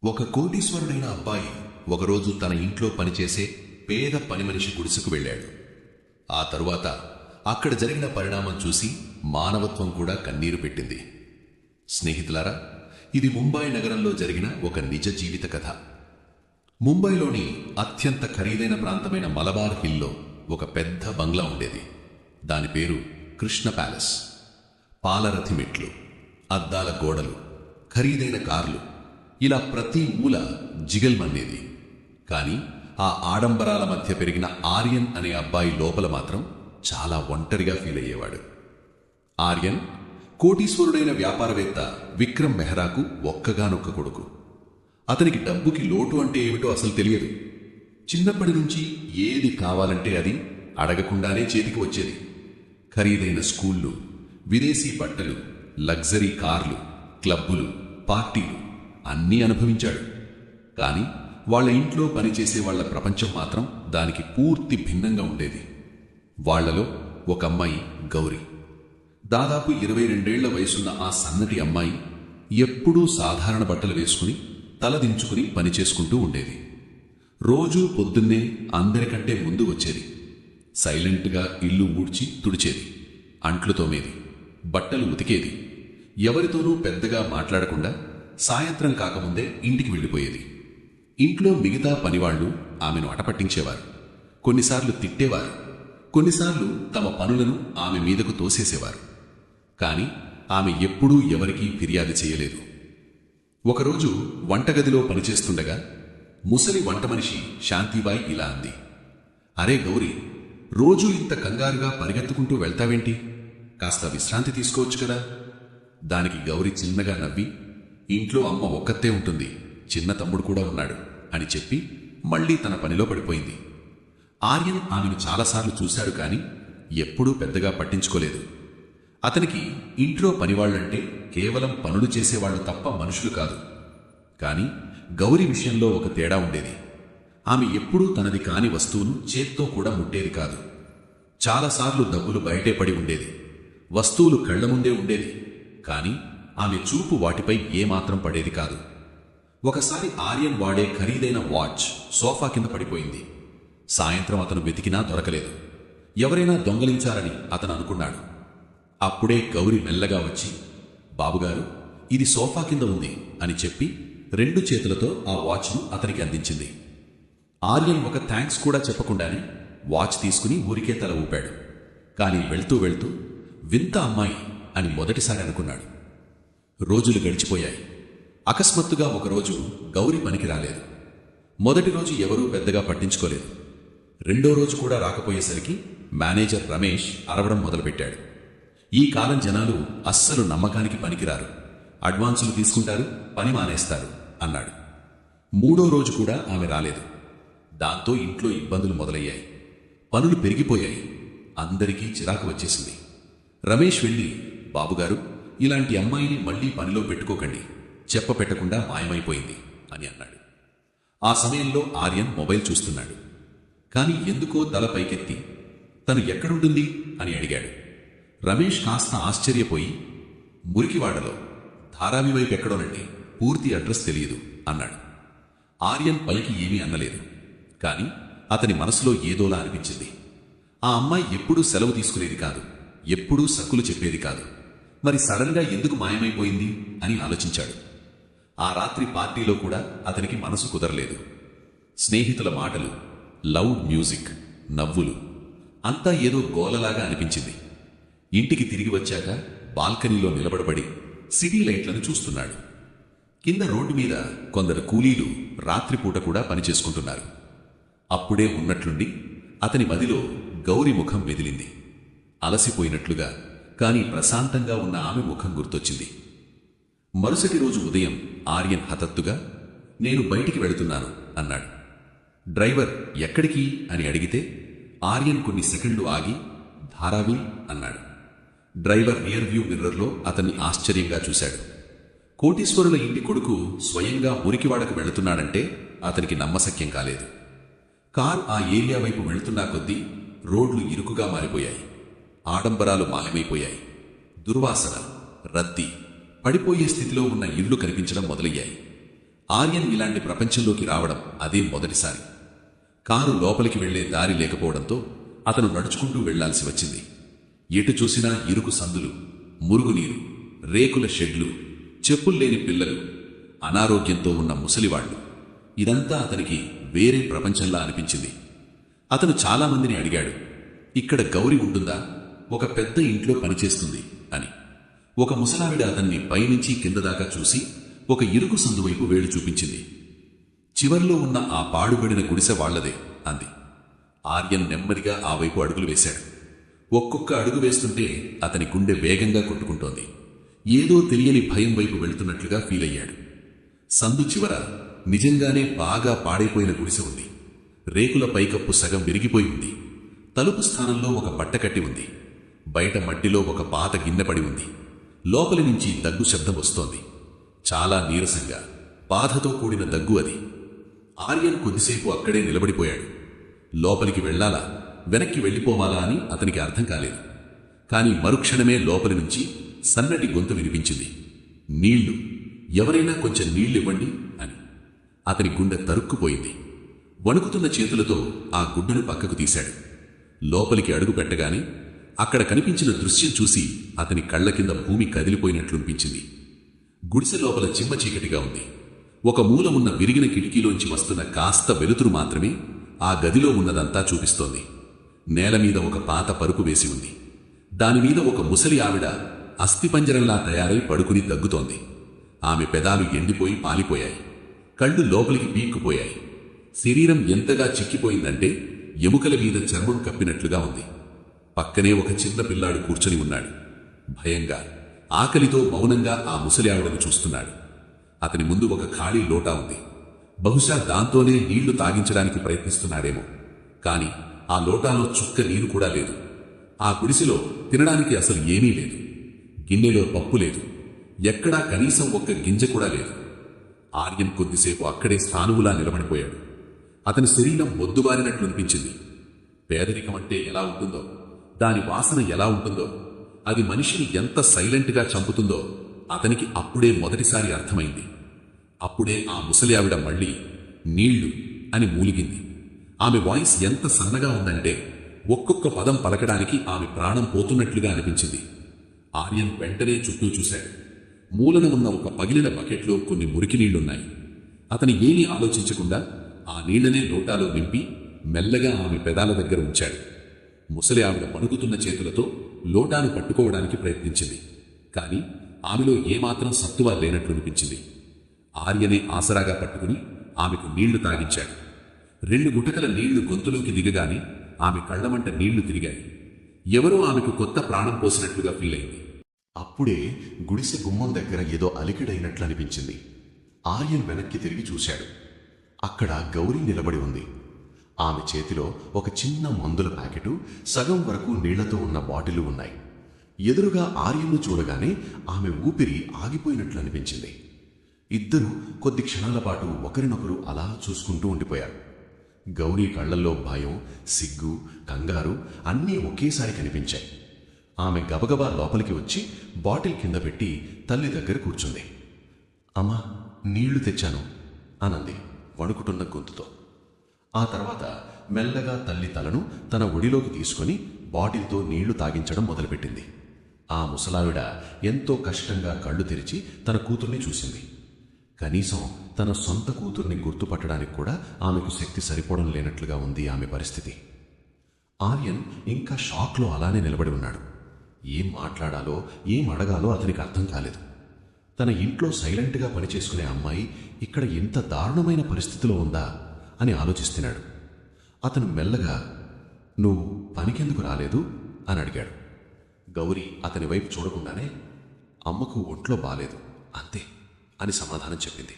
ఒక కోటీశ్వరుడైన అబ్బాయి ఒకరోజు తన ఇంట్లో పనిచేసే పేద పని మనిషి గుడిసెకు వెళ్ళాడు. ఆ తరువాత అక్కడ జరిగిన పరిణామం చూసి మానవత్వం కూడా కన్నీరు పెట్టింది. స్నేహితులారా, ఇది ముంబై నగరంలో జరిగిన ఒక నిజ జీవిత కథ. ముంబైలోని అత్యంత ఖరీదైన ప్రాంతమైన మలబార్ హిల్లో ఒక పెద్ద బంగ్లా ఉండేది. దాని పేరు కృష్ణ ప్యాలెస్. పాలరథి మెట్లు, అద్దాల గోడలు, ఖరీదైన కార్లు, ఇలా ప్రతి మూల జిగల్మన్నేది. కానీ ఆ ఆడంబరాల మధ్య పెరిగిన ఆర్యన్ అనే అబ్బాయి లోపల మాత్రం చాలా ఒంటరిగా ఫీల్ అయ్యేవాడు. ఆర్యన్ కోటీశ్వరుడైన వ్యాపారవేత్త విక్రమ్ మెహ్రాకు ఒక్కగానొక్క కొడుకు. అతనికి డబ్బుకి లోటు అంటే ఏమిటో అసలు తెలియదు. చిన్నప్పటి నుంచి ఏది కావాలంటే అది అడగకుండానే చేతికి వచ్చేది. ఖరీదైన స్కూళ్ళు, విదేశీ బట్టలు, లగ్జరీ కార్లు, క్లబ్బులు, పార్టీలు అన్నీ అనుభవించాడు. కానీ వాళ్ళ ఇంట్లో పనిచేసే వాళ్ల ప్రపంచం మాత్రం దానికి పూర్తి భిన్నంగా ఉండేది. వాళ్లలో ఒక అమ్మాయి గౌరీ. దాదాపు 22 వయసున్న ఆ సన్నటి అమ్మాయి ఎప్పుడూ సాధారణ బట్టలు వేసుకుని తలదించుకుని పనిచేసుకుంటూ ఉండేది. రోజూ పొద్దున్నే అందరికంటే ముందు వచ్చేది. సైలెంట్గా ఇల్లు ఊడ్చి తుడిచేది, అంట్లు తోమేది, బట్టలు ఉతికేది. ఎవరితోనూ పెద్దగా మాట్లాడకుండా సాయంత్రం కాకముందే ఇంటికి వెళ్ళిపోయేది. ఇంట్లో మిగతా పనివాళ్లు ఆమెను అటపట్టించేవారు, కొన్నిసార్లు తిట్టేవారు, కొన్నిసార్లు తమ పనులను ఆమె మీదకు తోసేసేవారు. కాని ఆమె ఎప్పుడూ ఎవరికీ ఫిర్యాదు చేయలేదు. ఒకరోజు వంటగదిలో పనిచేస్తుండగా ముసలి వంట మనిషి శాంతిబాయి ఇలా అంది, "అరే గౌరీ, రోజూ ఇంత కంగారుగా పరిగెత్తుకుంటూ వెళ్తావేంటి? కాస్త విశ్రాంతి తీసుకోవచ్చు కదా?" దానికి గౌరీ చిన్నగా నవ్వి, "ఇంట్లో అమ్మ ఒక్కతే ఉంటుంది, చిన్న తమ్ముడు కూడా ఉన్నాడు" అని చెప్పి మళ్లీ తన పనిలో పడిపోయింది. ఆర్యన్ ఆమెను చాలాసార్లు చూశాడు, కాని ఎప్పుడూ పెద్దగా పట్టించుకోలేదు. అతనికి ఇంట్లో పనివాళ్లంటే కేవలం పనులు చేసేవాళ్లు తప్ప మనుషులు కాదు. కాని గౌరీ విషయంలో ఒక తేడా ఉండేది. ఆమె ఎప్పుడూ తనది కాని వస్తువును చేత్తో కూడా ముట్టేది కాదు. చాలాసార్లు డబ్బులు బయటే పడి ఉండేది, వస్తువులు కళ్ల ముందే ఉండేది, కాని ఆమె చూపు వాటిపై ఏమాత్రం పడేది కాదు. ఒకసారి ఆర్యన్ వాడే ఖరీదైన వాచ్ సోఫా కింద పడిపోయింది. సాయంత్రం అతను వెతికినా దొరకలేదు. ఎవరైనా దొంగలించారని అతను అనుకున్నాడు. అప్పుడే గౌరీ మెల్లగా వచ్చి, "బాబుగారు, ఇది సోఫా కింద ఉంది" అని చెప్పి 2 చేతులతో ఆ వాచ్ను అతనికి అందించింది. ఆర్యన్ ఒక థ్యాంక్స్ కూడా చెప్పకుండానే వాచ్ తీసుకుని ఊరికే తల ఊపాడు. కాని వెళ్తూ వెళ్తూ వింత అమ్మాయి అని మొదటిసారి అనుకున్నాడు. రోజులు గడిచిపోయాయి. అకస్మాత్తుగా ఒకరోజు గౌరీ పనికి రాలేదు. మొదటి రోజు ఎవరూ పెద్దగా పట్టించుకోలేదు. 2వ రోజు కూడా రాకపోయేసరికి మేనేజర్ రమేష్ అరవడం మొదలుపెట్టాడు. "ఈ కాలం జనాలు అస్సలు నమ్మకానికి పనికిరారు, అడ్వాన్సులు తీసుకుంటారు, పని మానేస్తారు" అన్నాడు. 3వ రోజు కూడా ఆమె రాలేదు. దాంతో ఇంట్లో ఇబ్బందులు మొదలయ్యాయి. పనులు పెరిగిపోయాయి. అందరికీ చిరాకు వచ్చేసింది. రమేష్ వెళ్ళి, "బాబుగారు, ఇలాంటి అమ్మాయిని మళ్లీ పనిలో పెట్టుకోకండి, చెప్పపెట్టకుండా మాయమైపోయింది" అని అన్నాడు. ఆ సమయంలో ఆర్యన్ మొబైల్ చూస్తున్నాడు. కాని ఎందుకో తల పైకెత్తి, "తను ఎక్కడుంటుంది" అని అడిగాడు. రమేష్ కాస్త ఆశ్చర్యపోయి, "మురికివాడలో, ధారావి వైపు ఎక్కడోనండి, పూర్తి అడ్రస్ తెలియదు" అన్నాడు. ఆర్యన్ పైకి ఏమీ అనలేదు. కాని అతని మనసులో ఏదోలా అనిపించింది. ఆ అమ్మాయి ఎప్పుడూ సెలవు తీసుకునేది కాదు, ఎప్పుడూ సక్కులు చెప్పేది కాదు. మరి సడన్గా ఎందుకు మాయమైపోయింది అని ఆలోచించాడు. ఆ రాత్రి పార్టీలో కూడా అతనికి మనసు కుదరలేదు. స్నేహితుల మాటలు, లౌడ్ మ్యూజిక్, నవ్వులు, అంతా ఏదో గోలలాగా అనిపించింది. ఇంటికి తిరిగి వచ్చాక బాల్కనీలో నిలబడబడి సిటీ లైట్లను చూస్తున్నాడు. కింద రోడ్డు మీద కొందరు కూలీలు రాత్రిపూట కూడా పనిచేసుకుంటున్నారు. అప్పుడే ఉన్నట్లుండి అతని మదిలో గౌరీ ముఖం మెదిలింది. అలసిపోయినట్లుగా, కాని ప్రశాంతంగా ఉన్న ఆమె ముఖం గుర్తొచ్చింది. మరుసటి రోజు ఉదయం ఆర్యన్ హఠాత్తుగా, "నేను బయటికి వెళుతున్నాను" అన్నాడు. "డ్రైవర్, ఎక్కడికి?" అని అడిగితే ఆర్యన్ కొన్ని సెకండ్లు ఆగి, "ధారావి" అన్నాడు. డ్రైవర్ రియర్ వ్యూ మిర్రర్లో అతన్ని ఆశ్చర్యంగా చూశాడు. కోటీశ్వరుల ఇంటి కొడుకు స్వయంగా మురికివాడకు వెళుతున్నాడంటే అతనికి నమ్మశక్యం కాలేదు. కార్ ఆ ఏరియా వైపు వెళుతున్నా కొద్దీ రోడ్లు ఇరుకుగా మారిపోయాయి. ఆడంబరాలు మాయమైపోయాయి. దుర్వాసన, రద్దీ, పడిపోయే స్థితిలో ఉన్న ఇళ్లు కనిపించడం మొదలయ్యాయి. ఆర్యన్ ఇలాంటి ప్రపంచంలోకి రావడం అదే మొదటిసారి. కారు లోపలికి వెళ్లే దారి లేకపోవడంతో అతను నడుచుకుంటూ వెళ్లాల్సి వచ్చింది. ఎటు చూసినా ఇరుకు సందులు, మురుగునీరు, రేకుల షెడ్లు, చెప్పుల్లేని పిల్లలు, అనారోగ్యంతో ఉన్న ముసలివాళ్లు. ఇదంతా అతనికి వేరే ప్రపంచంలా అనిపించింది. అతను చాలామందిని అడిగాడు, ఇక్కడ గౌరి ఉంటుందా, ఒక పెద్ద ఇంట్లో పనిచేస్తుంది అని. ఒక ముసలావిడ అతన్ని పైనుంచి కింద దాకా చూసి ఒక ఇరుకు సందు వైపు వేలు చూపించింది. చివర్లో ఉన్న ఆ పాడుబడిన గుడిసె వాళ్లదే అంది. ఆర్యన్ నెమ్మదిగా ఆ వైపు అడుగులు వేశాడు. ఒక్కొక్క అడుగు వేస్తుంటే అతని గుండె వేగంగా కొట్టుకుంటోంది. ఏదో తెలియని భయం వైపు వెళుతున్నట్లుగా ఫీల్ అయ్యాడు. సందు చివర నిజంగానే బాగా పాడైపోయిన గుడిసె ఉంది. రేకుల పైకప్పు సగం విరిగిపోయి ఉంది. తలుపు స్థానంలో ఒక బట్ట కట్టి ఉంది. బయట మట్టిలో ఒక పాత గిన్నె పడి ఉంది. లోపలి నుంచి దగ్గు శబ్దం వస్తోంది. చాలా నీరసంగా, బాధతో కూడిన దగ్గు అది. ఆర్యన్ కొద్దిసేపు అక్కడే నిలబడిపోయాడు. లోపలికి వెళ్లాలా, వెనక్కి వెళ్ళిపోవాలా అని అతనికి అర్థం కాలేదు. కాని మరుక్షణమే లోపలి నుంచి సన్నటి గొంతు వినిపించింది. నీళ్లు, ఎవరైనా కొంచెం నీళ్లివ్వండి అని. అతని గుండె తరుక్కుపోయింది. వణుకుతున్న చేతులతో ఆ గుడ్డను పక్కకు తీశాడు. లోపలికి అడుగు పెట్టగానే అక్కడ కనిపించిన దృశ్యం చూసి అతని కళ్ల కింద భూమి కదిలిపోయినట్లనిపించింది. గుడిసె లోపల చిమ్మ చీకటిగా ఉంది. ఒక మూల ఉన్న విరిగిన కిటికీలోంచి వస్తున్న కాస్త వెలుతురు మాత్రమే ఆ గదిలో ఉన్నదంతా చూపిస్తోంది. నేల మీద ఒక పాత పరుపు వేసి ఉంది. దానిమీద ఒక ముసలి ఆవిడ అస్థిపంజరంలా తయారై పడుకుని దగ్గుతోంది. ఆమె పెదాలు ఎండిపోయి పాలిపోయాయి. కళ్ళు లోపలికి పీక్కుపోయాయి. శరీరం ఎంతగా చిక్కిపోయిందంటే ఎముకల మీద చర్మం కప్పినట్లుగా ఉంది. పక్కనే ఒక చిన్న పిల్లాడు కూర్చొని ఉన్నాడు. భయంగా, ఆకలితో మౌనంగా ఆ ముసలి ఆవిడను చూస్తున్నాడు. అతని ముందు ఒక ఖాళీ లోటా ఉంది. బహుశా దాంతోనే నీళ్లు తాగించడానికి ప్రయత్నిస్తున్నాడేమో. కాని ఆ లోటాలో చుక్క నీరు కూడా లేదు. ఆ గుడిసెలో తినడానికి అసలు ఏమీ లేదు. గిన్నెలో పప్పు లేదు. ఎక్కడా కనీసం ఒక్క గింజ కూడా లేదు. ఆర్యన్ కొద్దిసేపు అక్కడే స్థానువులా నిలబడిపోయాడు. అతని శరీరం మొద్దుబారినట్లు అనిపించింది. పేదరికం అంటే ఎలా ఉంటుందో, దాని వాసన ఎలా ఉంటుందో, అది మనిషిని ఎంత సైలెంట్గా చంపుతుందో అతనికి అప్పుడే మొదటిసారి అర్థమైంది. అప్పుడే ఆ ముసలి ఆవిడ మళ్లీ నీళ్లు అని మూలిగింది. ఆమె వాయిస్ ఎంత సన్నగా ఉందంటే ఒక్కొక్క పదం పలకడానికి ఆమె ప్రాణం పోతున్నట్లుగా అనిపించింది. ఆర్యన్ వెంటనే చుట్టూ చూశాడు. మూలన ఉన్న ఒక పగిలిన బకెట్లో కొన్ని మురికి నీళ్లున్నాయి. అతను ఏమీ ఆలోచించకుండా ఆ నీళ్లనే లోటాలో నింపి మెల్లగా ఆమె పెదాల దగ్గర ఉంచాడు. ముసలి ఆవిడ పణుకుతున్న చేతులతో లోటాను పట్టుకోవడానికి ప్రయత్నించింది. కాని ఆమెలో ఏమాత్రం సత్తువ లేనట్లు అనిపించింది. ఆర్యనే ఆసరాగా పట్టుకుని ఆమెకు నీళ్లు తాగించాడు. 2 గుటకల నీళ్లు గొంతులోకి దిగగానే ఆమె కళ్లమంట నీళ్లు తిరిగాయి. ఎవరో ఆమెకు కొత్త ప్రాణం పోసినట్లుగా ఫీల్ అయింది. అప్పుడే గుడిసె గుమ్మం దగ్గర ఏదో అలికిడైనట్లు అనిపించింది. ఆర్యన్ వెనక్కి తిరిగి చూశాడు. అక్కడ గౌరీ నిలబడి ఉంది. ఆమె చేతిలో ఒక చిన్న మందుల ప్యాకెటు, సగం వరకు నీళ్లతో ఉన్న బాటిలు ఉన్నాయి. ఎదురుగా ఆర్యన్ను చూడగానే ఆమె ఊపిరి ఆగిపోయినట్లు అనిపించింది. ఇద్దరూ కొద్ది క్షణాల పాటు ఒకరినొకరు అలా చూసుకుంటూ ఉండిపోయారు. గౌరీ కళ్లల్లో భయం, సిగ్గు, కంగారు అన్నీ ఒకేసారి కనిపించాయి. ఆమె గబగబా లోపలికి వచ్చి బాటిల్ కింద పెట్టి తల్లి దగ్గర కూర్చుంది. అమ్మా, నీళ్లు తెచ్చాను అనంది వణుకుతున్న గొంతుతో. ఆ తర్వాత మెల్లగా తల్లి తలను తన ఒడిలోకి తీసుకుని బాటిల్తో నీళ్లు తాగించడం మొదలుపెట్టింది. ఆ ముసలావిడ ఎంతో కష్టంగా కళ్ళు తెరిచి తన కూతుర్ని చూసింది. కనీసం తన సొంత కూతుర్ని గుర్తుపట్టడానికి కూడా ఆమెకు శక్తి సరిపోవడం లేనట్లుగా ఉంది ఆమె పరిస్థితి. ఆర్యన్ ఇంకా షాక్లో అలానే నిలబడి ఉన్నాడు. ఏం మాట్లాడాలో, ఏం అడగాలో అతనికి అర్థం కాలేదు. తన ఇంట్లో సైలెంట్గా పనిచేసుకునే అమ్మాయి ఇక్కడ ఇంత దారుణమైన పరిస్థితిలో ఉందా అని ఆలోచిస్తున్నాడు. అతను మెల్లగా, నువ్వు పనికెందుకు రాలేదు అని అడిగాడు. గౌరీ అతని వైపు చూడకుండానే, అమ్మకు ఒంట్లో బాలేదు అంతే అని సమాధానం చెప్పింది.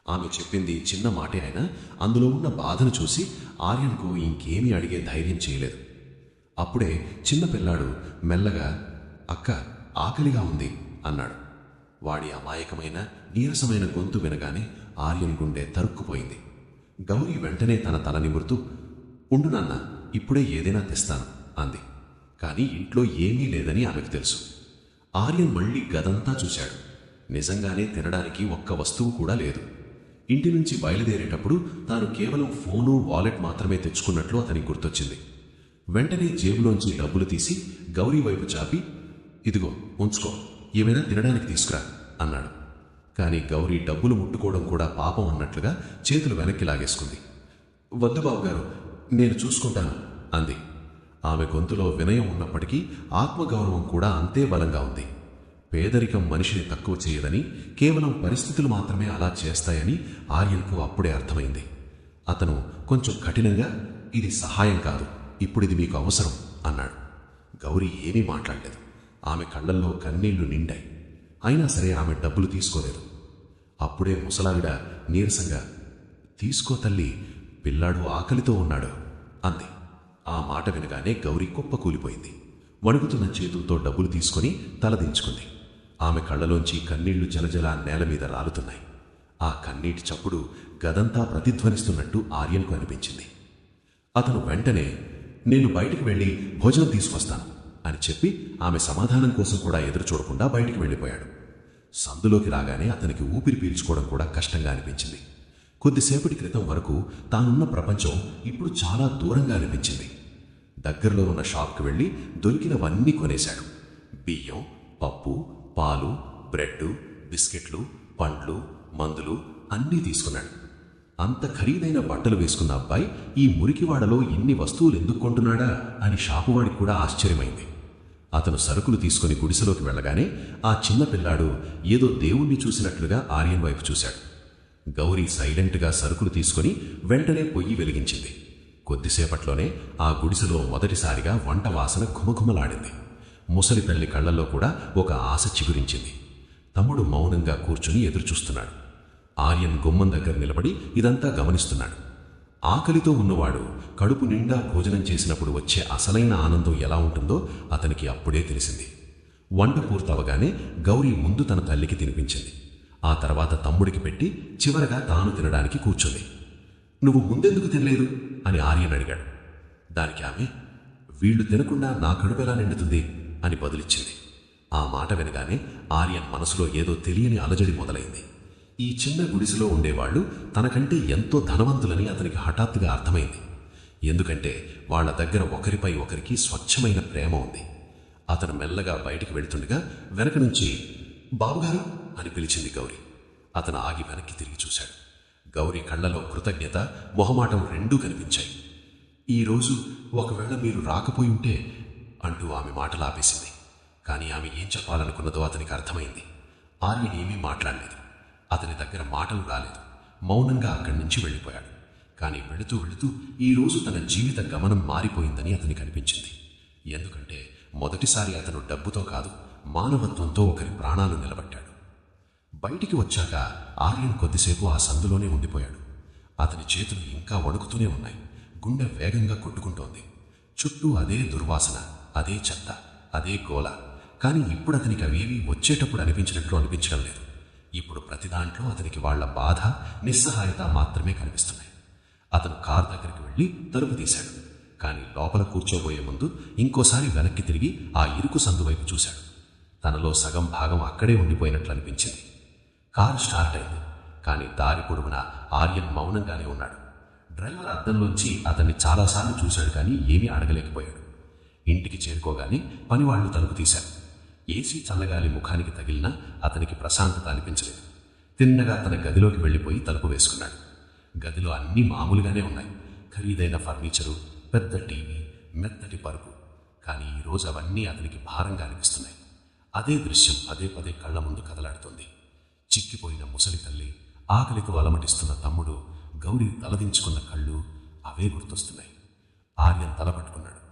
ఆమె చెప్పింది చిన్న మాటే అయినా అందులో ఉన్న బాధను చూసి ఆర్యన్కు ఇంకేమీ అడిగే ధైర్యం చేయలేదు. అప్పుడే చిన్న పిల్లాడు మెల్లగా, అక్క ఆకలిగా ఉంది అన్నాడు. వాడి అమాయకమైన నీరసమైన గొంతు వినగానే ఆర్యన్ గుండె తరుక్కుపోయింది. గౌరీ వెంటనే తన తల నిమురుతూ, ఉండు నాన్న, ఇప్పుడే ఏదైనా తెస్తాను అంది. కానీ ఇంట్లో ఏమీ లేదని ఆమెకు తెలుసు. ఆర్యన్ మళ్లీ గదంతా చూశాడు. నిజంగానే తినడానికి ఒక్క వస్తువు కూడా లేదు. ఇంటి నుంచి బయలుదేరేటప్పుడు తాను కేవలం ఫోను వాలెట్ మాత్రమే తెచ్చుకున్నట్లు అతనికి గుర్తొచ్చింది. వెంటనే జేబులోంచి డబ్బులు తీసి గౌరీ వైపు చాపి, ఇదిగో ఉంచుకో, ఏమైనా తినడానికి తీసుకురా అన్నాడు. కానీ గౌరీ డబ్బులు ముట్టుకోవడం కూడా పాపం అన్నట్లుగా చేతులు వెనక్కి లాగేసుకుంది. వద్దు బాబుగారు, నేను చూసుకుంటాను అంది. ఆమె గొంతులో వినయం ఉన్నప్పటికీ ఆత్మగౌరవం కూడా అంతే బలంగా ఉంది. పేదరికం మనిషిని తక్కువ చేయదని, కేవలం పరిస్థితులు మాత్రమే అలా చేస్తాయని ఆర్యన్కు అప్పుడే అర్థమైంది. అతను కొంచెం కఠినంగా, ఇది సహాయం కాదు, ఇప్పుడిది మీకు అవసరం అన్నాడు. గౌరీ ఏమీ మాట్లాడలేదు. ఆమె కళ్ళల్లో కన్నీళ్లు నిండాయి. అయినా సరే ఆమె డబ్బులు తీసుకోలేదు. అప్పుడే ముసలావిడ నీరసంగా, తీసుకో తల్లి, పిల్లాడు ఆకలితో ఉన్నాడు అంది. ఆ మాట వినగానే గౌరీ కుప్ప కూలిపోయింది. వణుకుతున్న చేతులతో డబ్బులు తీసుకుని తలదించుకుంది. ఆమె కళ్ళలోంచి కన్నీళ్లు జలజల నేల మీద రాలుతున్నాయి. ఆ కన్నీటి చప్పుడు గదంతా ప్రతిధ్వనిస్తున్నట్టు ఆర్యన్కు అనిపించింది. అతను వెంటనే, నేను బయటికి వెళ్ళి భోజనం తీసుకొస్తాను అని చెప్పి ఆమె సమాధానం కోసం కూడా ఎదురు చూడకుండా బయటికి వెళ్ళిపోయాడు. సందులోకి రాగానే అతనికి ఊపిరి పీల్చుకోవడం కూడా కష్టంగా అనిపించింది. కొద్దిసేపటి క్రితం వరకు తానున్న ప్రపంచం ఇప్పుడు చాలా దూరంగా అనిపించింది. దగ్గరలో ఉన్న షాప్కి వెళ్ళి దొరికినవన్నీ కొనేశాడు. బియ్యం, పప్పు, పాలు, బ్రెడ్, బిస్కెట్లు, పండ్లు, మందులు అన్నీ తీసుకున్నాడు. అంత ఖరీదైన బట్టలు వేసుకున్న అబ్బాయి ఈ మురికివాడలో ఇన్ని వస్తువులు ఎందుకు కొంటున్నాడా అని షాపువాడికి కూడా ఆశ్చర్యమైంది. అతను సరుకులు తీసుకుని గుడిసెలోకి వెళ్ళగానే ఆ చిన్న పిల్లాడు ఏదో దేవుణ్ణి చూసినట్లుగా ఆర్యన్ వైపు చూశాడు. గౌరీ సైలెంట్గా సరుకులు తీసుకుని వెంటనే పొయ్యి వెలిగించింది. కొద్దిసేపట్లోనే ఆ గుడిసెలో మొదటిసారిగా వంట వాసన ఘుమఘుమలాడింది. ముసలి తల్లి కళ్లలో కూడా ఒక ఆశ చిగురించింది. తమ్ముడు మౌనంగా కూర్చుని ఎదురుచూస్తున్నాడు. ఆర్యన్ గుమ్మం దగ్గర నిలబడి ఇదంతా గమనిస్తున్నాడు. ఆకలితో ఉన్నవాడు కడుపు నిండా భోజనం చేసినప్పుడు వచ్చే అసలైన ఆనందం ఎలా ఉంటుందో అతనికి అప్పుడే తెలిసింది. వంట పూర్తవగానే గౌరీ ముందు తన తల్లికి తినిపించింది. ఆ తర్వాత తమ్ముడికి పెట్టి చివరగా తాను తినడానికి కూర్చుంది. నువ్వు ముందెందుకు తినలేదు అని ఆర్యన్ అడిగాడు. దానికి ఆమె, వీళ్లు తినకుండా నా కడుపు ఎలా నిండుతుంది అని బదులిచ్చింది. ఆ మాట వినగానే ఆర్యన్ మనసులో ఏదో తెలియని అలజడి మొదలైంది. ఈ చిన్న గుడిసెలో ఉండేవాళ్లు తనకంటే ఎంతో ధనవంతులని అతనికి హఠాత్తుగా అర్థమైంది. ఎందుకంటే వాళ్ల దగ్గర ఒకరిపై ఒకరికి స్వచ్ఛమైన ప్రేమ ఉంది. అతను మెల్లగా బయటికి వెళుతుండగా వెనక నుంచి, బాబుగారు అని పిలిచింది గౌరీ. అతను ఆగి వెనక్కి తిరిగి చూశాడు. గౌరీ కళ్లలో కృతజ్ఞత, మొహమాటం రెండూ కనిపించాయి. ఈరోజు ఒకవేళ మీరు రాకపోయి ఉంటే అంటూ ఆమె మాటలు ఆపేసింది. కానీ ఆమె ఏం చెప్పాలనుకున్నదో అతనికి అర్థమైంది. ఆర్యన్ ఏమీ మాట్లాడలేదు. అతని దగ్గర మాటలు రాలేదు. మౌనంగా అక్కడి నుంచి వెళ్ళిపోయాడు. కానీ వెళుతూ వెళుతూ ఈరోజు తన జీవిత గమనం మారిపోయిందని అతనికి అనిపించింది. ఎందుకంటే మొదటిసారి అతను డబ్బుతో కాదు, మానవత్వంతో ఒకరి ప్రాణాలు నిలబెట్టాడు. బయటికి వచ్చాక ఆర్యన్ కొద్దిసేపు ఆ సందులోనే ఉండిపోయాడు. అతని చేతులు ఇంకా వణుకుతూనే ఉన్నాయి. గుండె వేగంగా కొట్టుకుంటోంది. చుట్టూ అదే దుర్వాసన, అదే చెత్త, అదే గోల. కానీ ఇప్పుడు అతనికి అవేవీ వచ్చేటప్పుడు అనిపించినట్లు అనిపించడం లేదు. ఇప్పుడు ప్రతి దాంట్లో అతనికి వాళ్ల బాధ, నిస్సహాయత మాత్రమే కనిపిస్తున్నాయి. అతను కారు దగ్గరికి వెళ్ళి తలుపు తీశాడు. కానీ లోపల కూర్చోబోయే ముందు ఇంకోసారి వెనక్కి తిరిగి ఆ ఇరుకు సందు వైపు చూశాడు. తనలో సగం భాగం అక్కడే ఉండిపోయినట్లు అనిపించింది. కారు స్టార్ట్ అయింది. కానీ దారి పొడవునా ఆర్యన్ మౌనంగానే ఉన్నాడు. డ్రైవర్ అద్దంలోంచి అతన్ని చాలాసార్లు చూశాడు కానీ ఏమీ అడగలేకపోయాడు. ఇంటికి చేరుకోగానే పనివాళ్లు తలుపు తీశారు. ఏసీ చల్లగాలి ముఖానికి తగిలినా అతనికి ప్రశాంతత అనిపించలేదు. తిన్నగా తన గదిలోకి వెళ్ళిపోయి తలుపు వేసుకున్నాడు. గదిలో అన్నీ మామూలుగానే ఉన్నాయి. ఖరీదైన ఫర్నిచరు, పెద్ద టీవీ, మెత్తటి పరుపు. కానీ ఈరోజు అవన్నీ అతనికి భారంగా అనిపిస్తున్నాయి. అదే దృశ్యం పదే పదే కళ్ల ముందు కదలాడుతోంది. చిక్కిపోయిన ముసలి తల్లి, ఆకలితో అలమటిస్తున్న తమ్ముడు, గౌరీ తలదించుకున్న కళ్ళు, అవే గుర్తొస్తున్నాయి. ఆర్యన్ తలపట్టుకున్నాడు.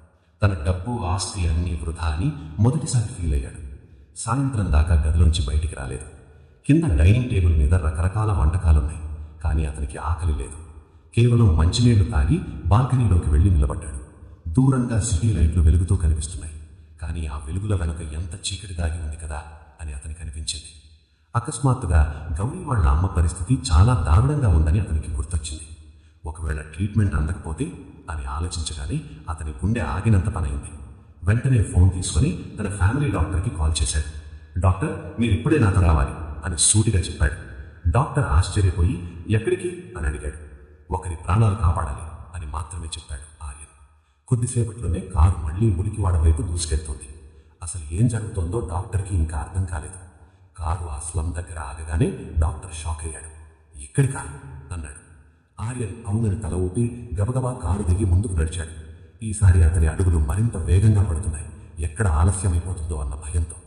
తన డబ్బు, ఆస్తి అన్నీ వృధా అని మొదటిసారి ఫీల్ అయ్యాడు. సాయంత్రం దాకా గదిలోంచి బయటికి రాలేదు. కింద డైనింగ్ టేబుల్ మీద రకరకాల వంటకాలున్నాయి. కానీ అతనికి ఆకలి లేదు. కేవలం మంచినీళ్లు తాగి బాల్కనీలోకి వెళ్ళి నిలబడ్డాడు. దూరంగా సిటీ లైట్లు వెలుగుతూ కనిపిస్తున్నాయి. కానీ ఆ వెలుగుల వెనుక ఎంత చీకటి దాగి ఉంది కదా అని అతనికి అనిపించింది. అకస్మాత్తుగా గౌరీ వాళ్ళ అమ్మ పరిస్థితి చాలా దారుణంగా ఉందని అతనికి గుర్తొచ్చింది. ఒకవేళ ట్రీట్మెంట్ అందకపోతే అని ఆలోచించగానే అతని గుండె ఆగినంత పనైంది. వెంటనే ఫోన్ తీసుకుని తన ఫ్యామిలీ డాక్టర్కి కాల్ చేశాడు. డాక్టర్, మీరు ఇప్పుడే నాతో రావాలి అని సూటిగా చెప్పాడు. డాక్టర్ ఆశ్చర్యపోయి, ఎక్కడికి అని అడిగాడు. ఒకరి ప్రాణాలు కాపాడాలి అని మాత్రమే చెప్పాడు ఆర్యన్. కొద్దిసేపట్లోనే కారు మళ్లీ మురికివాడ వైపు దూసుకెళ్తుంది. అసలు ఏం జరుగుతోందో డాక్టర్కి ఇంకా అర్థం కాలేదు. కారు ఆ స్లమ్ దగ్గర ఆగగానే డాక్టర్ షాక్ అయ్యాడు. ఇక్కడి కారు అన్నాడు. ఆర్యన్ అవునని తల ఊపి గబగబా కారు దిగి ముందుకు నడిచాడు. ఈసారి అతని అడుగులు మరింత వేగంగా పడుతున్నాయి, ఎక్కడ ఆలస్యమైపోతుందో అన్న భయంతో.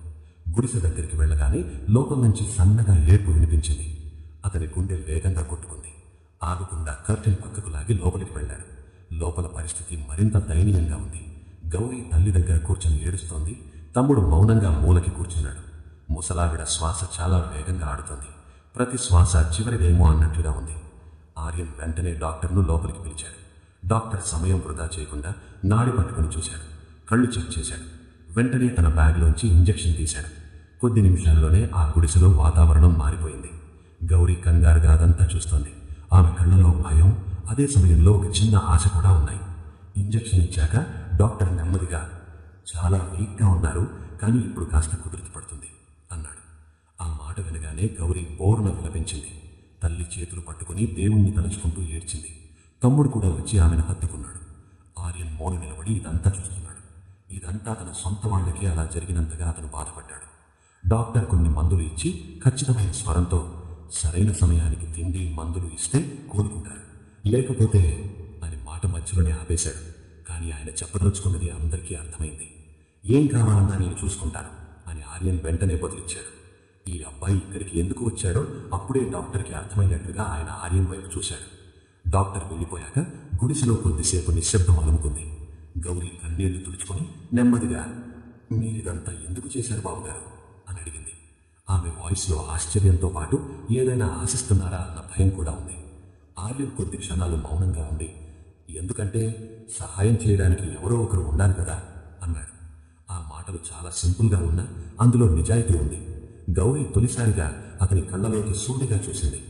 గుడిసె దగ్గరికి వెళ్ళగానే లోపల నుంచి సన్నగా ఏడ్పు వినిపించింది. అతని గుండె వేగంగా కొట్టుకుంది. ఆగకుండా కర్టెన్ పక్కకు లాగి లోపలికి వెళ్ళాడు. లోపల పరిస్థితి మరింత దయనీయంగా ఉంది. గౌరీ తల్లి దగ్గర కూర్చొని ఏడుస్తోంది. తమ్ముడు మౌనంగా మూలకి కూర్చున్నాడు. ముసలావిడ శ్వాస చాలా వేగంగా ఆడుతోంది. ప్రతి శ్వాస చివరిదేమో అన్నట్లుగా ఉంది. ఆర్యన్ వెంటనే డాక్టర్ను లోపలికి పిలిచాడు. డాక్టర్ సమయం వృధా చేయకుండా నాడి పట్టుకుని చూశాడు. కళ్ళు చెక్ చేశాడు. వెంటనే తన బ్యాగ్లోంచి ఇంజెక్షన్ తీశాడు. కొద్ది నిమిషాల్లోనే ఆ గుడిసెలో వాతావరణం మారిపోయింది. గౌరీ కంగారుగా అదంతా చూస్తోంది. ఆమె కళ్ళలో భయం, అదే సమయంలో ఒక చిన్న ఆశ కూడా ఉన్నాయి. ఇంజెక్షన్ ఇచ్చాక డాక్టర్ నెమ్మదిగా, చాలా వీక్గా ఉన్నారు, కానీ ఇప్పుడు కాస్త కుదురుతు పడుతుంది అన్నాడు. ఆ మాట వినగానే గౌరీ బోరున విలపించింది. తల్లి చేతులు పట్టుకుని దేవుణ్ణి తలుచుకుంటూ ఏడ్చింది. తమ్ముడు కూడా వచ్చి ఆమెను హత్తుకున్నాడు. ఆర్యన్ మౌన నిలబడి ఇదంతా చూస్తున్నాడు. ఇదంతా తన సొంత వాళ్ళకే అలా జరిగినంతగా అతను బాధపడ్డాడు. డాక్టర్ కొన్ని మందులు ఇచ్చి ఖచ్చితమైన స్వరంతో, సరైన సమయానికి తిండి మందులు ఇస్తే కోలుకుంటారు, లేకపోతే అని మాట మధ్యలోనే ఆపేశాడు. కానీ ఆయన చెప్పదలుచుకున్నది అందరికీ అర్థమైంది. ఏం కావాలన్నా నేను చూసుకుంటాను అని ఆర్యన్ వెంటనే బదులిచ్చాడు. ఈ అబ్బాయి ఇక్కడికి ఎందుకు వచ్చాడో అప్పుడే డాక్టర్కి అర్థమైనట్లుగా ఆయన ఆర్యన్ వైపు చూశాడు. డాక్టర్ వెళ్ళిపోయాక గుడిసెలో కొద్దిసేపు నిశ్శబ్దం అలుముకుంది. గౌరీ కన్నీళ్లు తుడుచుకొని నెమ్మదిగా, మీరిదంతా ఎందుకు చేశారు బాబుగారు అని అడిగింది. ఆమె వాయిస్లో ఆశ్చర్యంతో పాటు ఏదైనా ఆశిస్తున్నారా అన్న భయం కూడా ఉంది. ఆర్యన్ కొద్ది క్షణాలు మౌనంగా ఉండి, ఎందుకంటే సహాయం చేయడానికి ఎవరో ఒకరు ఉండాలి కదా అన్నాడు. ఆ మాటలు చాలా సింపుల్గా ఉన్నా అందులో నిజాయితీ ఉంది. గౌరీ తొలిసారిగా అతని కళ్ళలోకి సూటిగా చూసింది.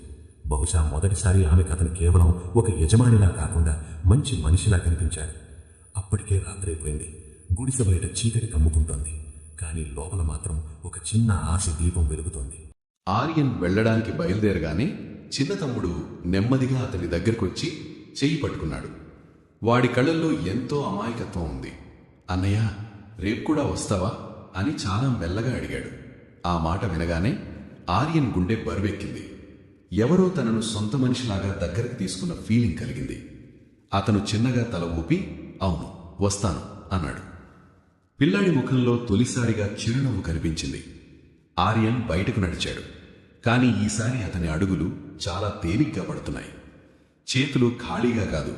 బహుశా మొదటిసారి ఆమెకు అతను కేవలం ఒక యజమానిలా కాకుండా మంచి మనిషిలా కనిపించాడు. అప్పటికే రాత్రైపోయింది. గుడిసె బయట చీకటి కమ్ముకుంటోంది, కానీ లోపల మాత్రం ఒక చిన్న ఆశ దీపం వెలుగుతోంది. ఆర్యన్ వెళ్ళడానికి బయలుదేరగానే చిన్న తమ్ముడు నెమ్మదిగా అతని దగ్గరకొచ్చి చెయ్యి పట్టుకున్నాడు. వాడి కళ్ళల్లో ఎంతో అమాయకత్వం ఉంది. అన్నయ్య, రేపు కూడా వస్తావా అని చాలా మెల్లగా అడిగాడు. ఆ మాట వినగానే ఆర్యన్ గుండె బరువెక్కింది. ఎవరో తనను సొంత మనిషిలాగా దగ్గరకు తీసుకున్న ఫీలింగ్ కలిగింది. అతను చిన్నగా తల ఊపి, అవును వస్తాను అన్నాడు. పిల్లాడి ముఖంలో తొలిసారిగా చిరునవ్వు కనిపించింది. ఆర్యన్ బయటకు నడిచాడు. కానీ ఈసారి అతని అడుగులు చాలా తేలిగ్గా పడుతున్నాయి. చేతులు ఖాళీగా కాదు,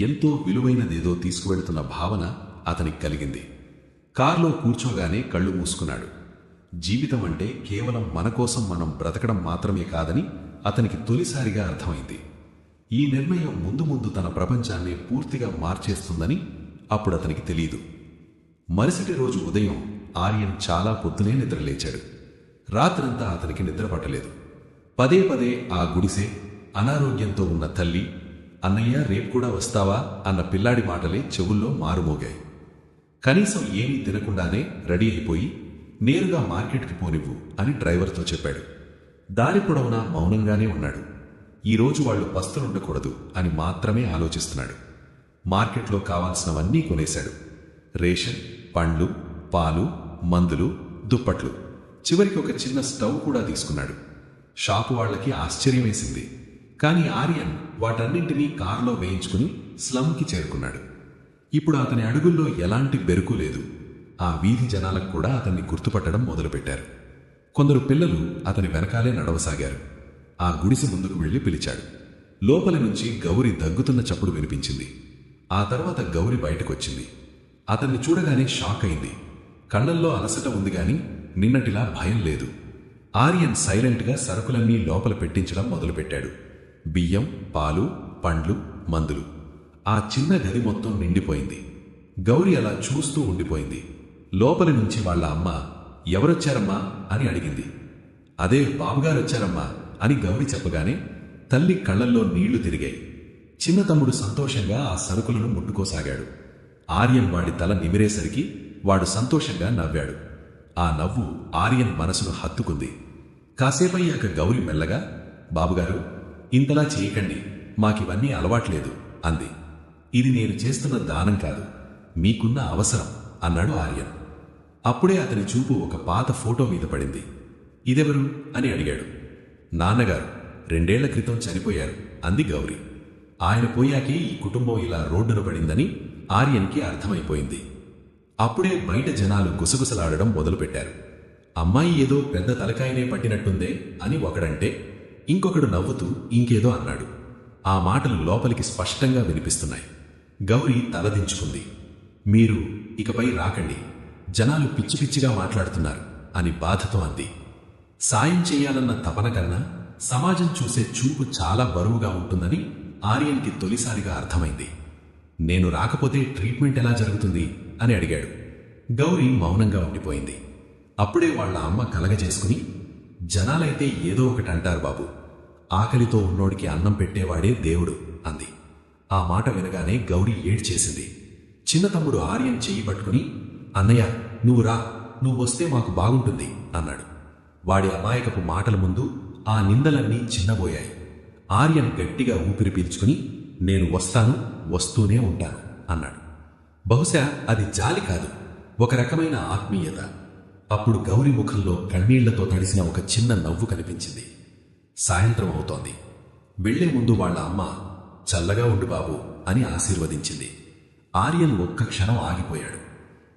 ఎంతో విలువైనదేదో తీసుకువెడుతున్న భావన అతనికి కలిగింది. కారులో కూర్చోగానే కళ్ళు మూసుకున్నాడు. జీవితం అంటే కేవలం మన కోసం మనం బ్రతకడం మాత్రమే కాదని అతనికి తొలిసారిగా అర్థమైంది. ఈ నిర్ణయం ముందు ముందు తన ప్రపంచాన్ని పూర్తిగా మార్చేస్తుందని అప్పుడు అతనికి తెలియదు. మరుసటి రోజు ఉదయం ఆర్యన్ చాలా పొద్దునే నిద్రలేచాడు. రాత్రంతా అతనికి నిద్ర పట్టలేదు. పదే పదే ఆ గుడిసె, అనారోగ్యంతో ఉన్న తల్లి, అన్నయ్య రేపు కూడా వస్తావా అన్న పిల్లాడి మాటలే చెవుల్లో మారుమోగాయి. కనీసం ఏమీ తినకుండానే రెడీ అయిపోయి నేరుగా మార్కెట్కి పోనివ్వు అని డ్రైవర్తో చెప్పాడు. దారి పొడవునా మౌనంగానే ఉన్నాడు. ఈరోజు వాళ్లు పస్తులుండకూడదు అని మాత్రమే ఆలోచిస్తున్నాడు. మార్కెట్లో కావాల్సినవన్నీ కొనేశాడు. రేషన్, పండ్లు, పాలు, మందులు, దుప్పట్లు, చివరికి ఒక చిన్న స్టవ్ కూడా తీసుకున్నాడు. షాపు వాళ్లకి ఆశ్చర్యం వేసింది. కానీ ఆర్యన్ వాటన్నింటినీ కారులో వేయించుకుని స్లమ్కి చేరుకున్నాడు. ఇప్పుడు అతని అడుగుల్లో ఎలాంటి బెరుకు లేదు. ఆ వీధి జనాలకు కూడా అతన్ని గుర్తుపట్టడం మొదలుపెట్టారు. కొందరు పిల్లలు అతని వెనకాలే నడవసాగారు. ఆ గుడిసె ముందుకు వెళ్లి పిలిచాడు. లోపలి నుంచి గౌరి దగ్గుతున్న చప్పుడు వినిపించింది. ఆ తర్వాత గౌరి బయటకొచ్చింది. అతన్ని చూడగానే షాక్ అయింది. కళ్ళల్లో అలసట ఉంది గాని నిన్నటిలా భయం లేదు. ఆర్యన్ సైలెంట్గా సరుకులన్నీ లోపల పెట్టించడం మొదలుపెట్టాడు. బియ్యం, పాలు, పండ్లు, మందులు. ఆ చిన్న గది మొత్తం నిండిపోయింది. గౌరి అలా చూస్తూ ఉండిపోయింది. లోపలి నుంచి వాళ్ళ అమ్మ, ఎవరొచ్చారమ్మా అని అడిగింది. అదే బాబుగారొచ్చారమ్మా అని గౌరి చెప్పగానే తల్లి కళ్ళల్లో నీళ్లు తిరిగాయి. చిన్న తమ్ముడు సంతోషంగా ఆ సరుకులను ముట్టుకోసాగాడు. ఆర్యన్ వాడి తల నిమిరేసరికి వాడు సంతోషంగా నవ్వాడు. ఆ నవ్వు ఆర్యన్ మనసును హత్తుకుంది. కాసేపయ్యాక గౌరి మెల్లగా, బాబుగారు ఇంతలా చేయకండి, మాకివన్నీ అలవాట్లేదు అంది. ఇది నేను చేస్తున్న దానం కాదు, మీకున్న అవసరం అన్నాడు ఆర్యన్. అప్పుడే అతని చూపు ఒక పాత ఫోటో మీద పడింది. ఇదెవరు అని అడిగాడు. నాన్నగారు 2 ఏళ్ల క్రితం చనిపోయారు అంది గౌరీ. ఆయన పోయాకే ఈ కుటుంబం ఇలా రోడ్డున పడిందని ఆర్యన్కి అర్థమైపోయింది. అప్పుడే బయట జనాలు గుసగుసలాడడం మొదలుపెట్టారు. అమ్మాయి ఏదో పెద్ద తలకాయనే పట్టినట్టుందే అని ఒకడంటే, ఇంకొకడు నవ్వుతూ ఇంకేదో అన్నాడు. ఆ మాటలు లోపలికి స్పష్టంగా వినిపిస్తున్నాయి. గౌరీ తలదించుకుంది. మీరు ఇకపై రాకండి, జనాలు పిచ్చి పిచ్చిగా మాట్లాడుతున్నారు అని బాధతో అంది. సాయం చేయాలన్న తపన కన్నా సమాజం చూసే చూపు చాలా బరువుగా ఉంటుందని ఆర్యన్కి తొలిసారిగా అర్థమైంది. నేను రాకపోతే ట్రీట్మెంట్ ఎలా జరుగుతుంది అని అడిగాడు. గౌరీ మౌనంగా ఉండిపోయింది. అప్పుడే వాళ్ళ అమ్మ కలగజేసుకుని, జనాలైతే ఏదో ఒకటి అంటారు బాబు, ఆకలితో ఉన్నోడికి అన్నం పెట్టేవాడే దేవుడు అంది. ఆ మాట వినగానే గౌరీ ఏడ్చేసింది. చిన్న తమ్ముడు ఆర్యన్ చెయ్యి పట్టుకుని, అన్నయ్య నువ్వు రా, నువ్వు వస్తే మాకు బాగుంటుంది అన్నాడు. వాడి అమాయకపు మాటల ముందు ఆ నిందలన్నీ చిన్నబోయాయి. ఆర్యన్ గట్టిగా ఊపిరి పీల్చుకుని, నేను వస్తాను, వస్తూనే ఉంటాను అన్నాడు. బహుశా అది జాలి కాదు, ఒక రకమైన ఆత్మీయత. అప్పుడు గౌరీ ముఖంలో కన్నీళ్లతో తడిసిన ఒక చిన్న నవ్వు కనిపించింది. సాయంత్రం అవుతోంది. వెళ్లే ముందు వాళ్ళ అమ్మ, చల్లగా ఉండు బాబు అని ఆశీర్వదించింది. ఆర్యన్ ఒక్క క్షణం ఆగిపోయాడు.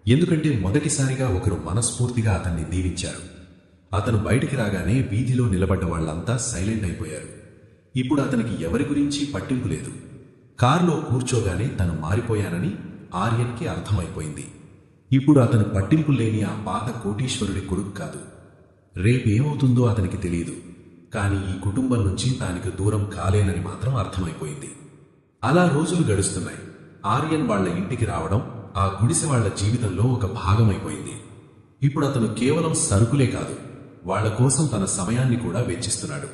ఎందుకంటే మొదటిసారిగా ఒకరు మనస్ఫూర్తిగా అతన్ని దీవించారు. అతను బయటికి రాగానే వీధిలో నిలబడ్డ వాళ్లంతా సైలెంట్ అయిపోయారు. ఇప్పుడు అతనికి ఎవరి గురించి పట్టింపు లేదు. కారులో కూర్చోగానే తను మారిపోయానని ఆర్యన్కి అర్థమైపోయింది. ఇప్పుడు అతను పట్టింపు లేని ఆ పాత కోటీశ్వరుడి కొడుకు కాదు. రేపేమవుతుందో అతనికి తెలియదు, కానీ ఈ కుటుంబం నుంచి తానికి దూరం కాలేనని మాత్రం అర్థమైపోయింది. అలా రోజులు గడుస్తున్నాయి. ఆర్యన్ వాళ్ల ఇంటికి రావడం ఆ గుడిసె వాళ్ల జీవితంలో ఒక భాగమైపోయింది. ఇప్పుడు అతను కేవలం సరుకులే కాదు, వాళ్ల కోసం తన సమయాన్ని కూడా వెచ్చిస్తున్నాడు.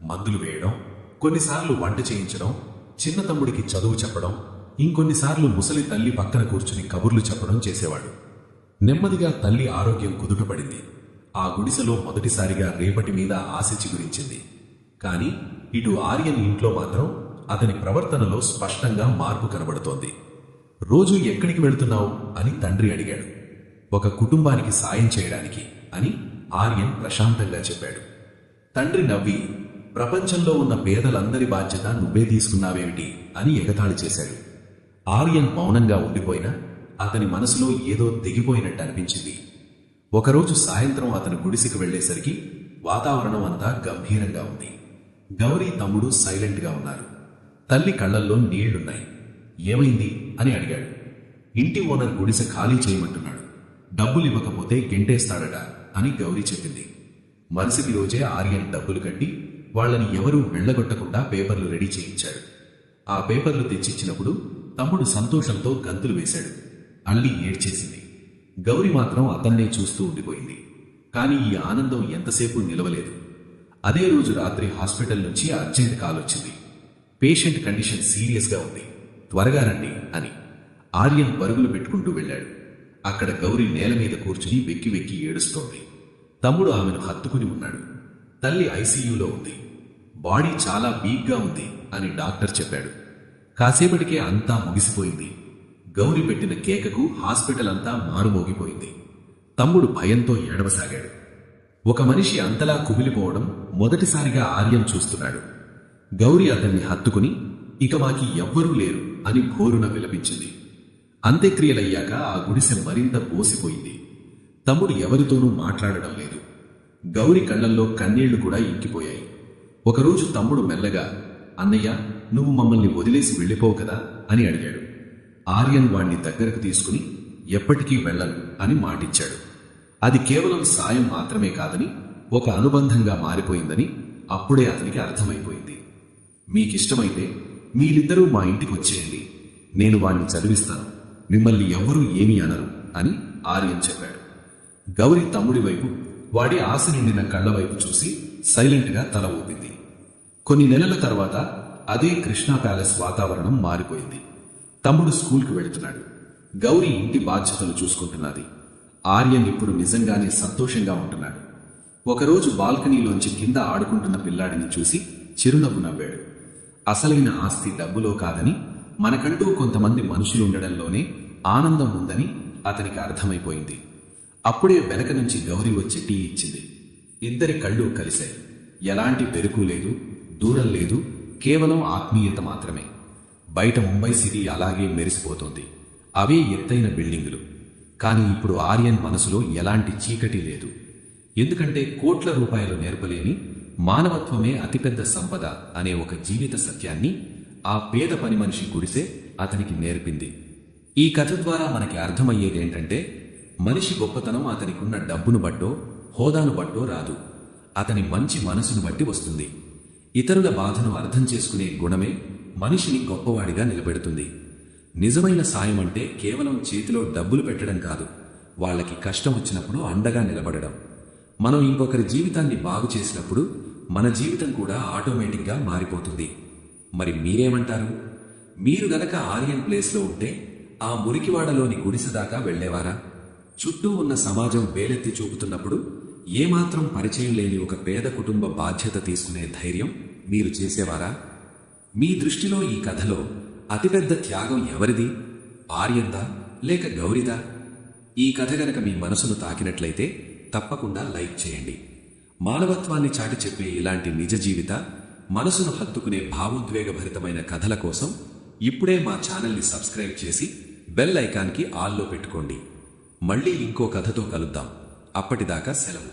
మందులు వేయడం, కొన్నిసార్లు వంట చేయించడం, చిన్న తమ్ముడికి చదువు చెప్పడం, ఇంకొన్నిసార్లు ముసలి తల్లి పక్కన కూర్చుని కబుర్లు చెప్పడం చేసేవాడు. నెమ్మదిగా తల్లి ఆరోగ్యం కుదుటపడింది. ఆ గుడిసెలో మొదటిసారిగా రేపటి మీద ఆశ చిగురించింది. కాని ఇటు ఆర్యన్ ఇంట్లో మాత్రం అతని ప్రవర్తనలో స్పష్టంగా మార్పు కనబడుతోంది. రోజు ఎక్కడికి వెళుతున్నావు అని తండ్రి అడిగాడు. ఒక కుటుంబానికి సాయం చేయడానికి అని ఆర్యన్ ప్రశాంతంగా చెప్పాడు. తండ్రి నవ్వి, ప్రపంచంలో ఉన్న పేదలందరి బాధ్యత నువ్వే తీసుకున్నావేమిటి అని ఎగతాళి చేశాడు. ఆర్యన్ మౌనంగా ఉండిపోయినా అతని మనసులో ఏదో తెగిపోయినట్టు అనిపించింది. ఒకరోజు సాయంత్రం అతను గుడిసెకు వెళ్లేసరికి వాతావరణం అంతా గంభీరంగా ఉంది. గౌరీ తమ్ముడు సైలెంట్గా ఉన్నారు. తల్లి కళ్లల్లో నీళ్లున్నాయి. ఏమైంది అని అడిగాడు. ఇంటి ఓనర్ గుడిసె ఖాళీ చేయమంటున్నాడు, డబ్బులు ఇవ్వకపోతే గెంటేస్తాడట అని గౌరీ చెప్పింది. మరుసటి రోజే ఆర్యన్ డబ్బులు కట్టి వాళ్ళని ఎవరూ వెళ్లగొట్టకుండా పేపర్లు రెడీ చేయించాడు. ఆ పేపర్లు తెచ్చిచ్చినప్పుడు తమ్ముడు సంతోషంతో గంతులు వేశాడు. అల్లి ఏడ్చేసింది. గౌరీ మాత్రం అతన్నే చూస్తూ ఉండిపోయింది. కానీ ఈ ఆనందం ఎంతసేపు నిలవలేదు. అదే రోజు రాత్రి హాస్పిటల్ నుంచి అర్జెంట్ కాల్ వచ్చింది. పేషెంట్ కండిషన్ సీరియస్గా ఉంది, త్వరగా రండి అని. ఆర్యన్ పరుగులు పెట్టుకుంటూ వెళ్ళాడు. అక్కడ గౌరీ నేల మీద కూర్చుని వెక్కి వెక్కి ఏడుస్తోంది. తమ్ముడు ఆమెను హత్తుకుని ఉన్నాడు. తల్లి ఐసీయూలో ఉంది. బాడీ చాలా వీక్గా ఉంది అని డాక్టర్ చెప్పాడు. కాసేపటికే అంతా ముగిసిపోయింది. గౌరీ పెట్టిన కేకకు హాస్పిటల్ అంతా మారుమోగిపోయింది. తమ్ముడు భయంతో ఏడవసాగాడు. ఒక మనిషి అంతలా కుమిలిపోవడం మొదటిసారిగా ఆర్యన్ చూస్తున్నాడు. గౌరీ అతన్ని హత్తుకుని, ఇక మాకి ఎవ్వరూ లేరు అని భోరున విలపించింది. అంత్యక్రియలయ్యాక ఆ గుడిసె మరింత బోసిపోయింది. తమ్ముడు ఎవరితోనూ మాట్లాడడం లేదు. గౌరీ కళ్లల్లో కన్నీళ్లు కూడా ఇంకిపోయాయి. ఒకరోజు తమ్ముడు మెల్లగా, అన్నయ్య నువ్వు మమ్మల్ని వదిలేసి వెళ్ళిపోవు కదా అని అడిగాడు. ఆర్యన్ వాణ్ణి దగ్గరకు తీసుకుని, ఎప్పటికీ వెళ్ళను అని మాటిచ్చాడు. అది కేవలం సాయం మాత్రమే కాదని, ఒక అనుబంధంగా మారిపోయిందని అప్పుడే అతనికి అర్థమైపోయింది. మీకిష్టమైతే మీరిద్దరూ మా ఇంటికి వచ్చేయండి, నేను వాణ్ణి చదివిస్తాను, మిమ్మల్ని ఎవ్వరూ ఏమీ అనరు అని ఆర్యన్ చెప్పాడు. గౌరీ తమ్ముడి వైపు, వాడి ఆశ నిండిన కళ్ళ వైపు చూసి సైలెంట్గా తల ఊపింది. కొన్ని నెలల తర్వాత అదే కృష్ణా ప్యాలెస్ వాతావరణం మారిపోయింది. తమ్ముడు స్కూల్కి వెళుతున్నాడు. గౌరీ ఇంటి బాధ్యతలు చూసుకుంటున్నది. ఆర్యన్ ఇప్పుడు నిజంగానే సంతోషంగా ఉంటున్నాడు. ఒకరోజు బాల్కనీలోంచి కింద ఆడుకుంటున్న పిల్లాడిని చూసి చిరునవ్వు నవ్వాడు. అసలైన ఆస్తి డబ్బులో కాదని, మనకంటూ కొంతమంది మనుషులుండడంలోనే ఆనందం ఉందని అతనికి అర్థమైపోయింది. అప్పుడే వెనక నుంచి గౌరీ వచ్చి టీ ఇచ్చింది. ఇద్దరి కళ్ళు కలిశాయి. ఎలాంటి బెరుకు లేదు, దూరం లేదు, కేవలం ఆత్మీయత మాత్రమే. బయట ముంబై సిటీ అలాగే మెరిసిపోతోంది. అవే ఎత్తైన బిల్డింగులు. కానీ ఇప్పుడు ఆర్యన్ మనసులో ఎలాంటి చీకటి లేదు. ఎందుకంటే కోట్ల రూపాయలు నేర్పలేని మానవత్వమే అతిపెద్ద సంపద అనే ఒక జీవిత సత్యాన్ని ఆ పేద పని మనిషి గుడిసె అతనికి నేర్పింది. ఈ కథ ద్వారా మనకి అర్థమయ్యేదేంటంటే, మనిషి గొప్పతనం అతనికున్న డబ్బును బట్టో హోదాను బట్టో రాదు, అతని మంచి మనసును బట్టి వస్తుంది. ఇతరుల బాధను అర్థం చేసుకునే గుణమే మనిషిని గొప్పవాడిగా నిలబెడుతుంది. నిజమైన సాయం అంటే కేవలం చేతిలో డబ్బులు పెట్టడం కాదు, వాళ్ళకి కష్టం వచ్చినప్పుడు అండగా నిలబడడం. మనం ఇంకొకరి జీవితాన్ని బాగు చేసినప్పుడు మన జీవితం కూడా ఆటోమేటిక్గా మారిపోతుంది. మరి మీరేమంటారు? మీరు గనక ఆర్యన్ ప్లేస్లో ఉంటే ఆ మురికివాడలోని గుడిసె దాకా వెళ్లేవారా? చుట్టూ ఉన్న సమాజం వేలెత్తి చూపుతున్నప్పుడు ఏమాత్రం పరిచయం లేని ఒక పేద కుటుంబ బాధ్యత తీసుకునే ధైర్యం మీరు చేసేవారా? మీ దృష్టిలో ఈ కథలో అతిపెద్ద త్యాగం ఎవరిది? ఆర్యందా లేక గౌరిదా? ఈ కథ గనక మీ మనసును తాకినట్లయితే తప్పకుండా లైక్ చేయండి. మానవత్వాన్ని చాటి చెప్పే ఇలాంటి నిజ జీవిత, మనసును హత్తుకునే భావోద్వేగభరితమైన కథల కోసం ఇప్పుడే మా ఛానల్ని సబ్స్క్రైబ్ చేసి బెల్ ఐకాన్కి ఆల్లో పెట్టుకోండి. మళ్ళీ ఇంకో కథతో కలుద్దాం. అప్పటిదాకా సెలవు.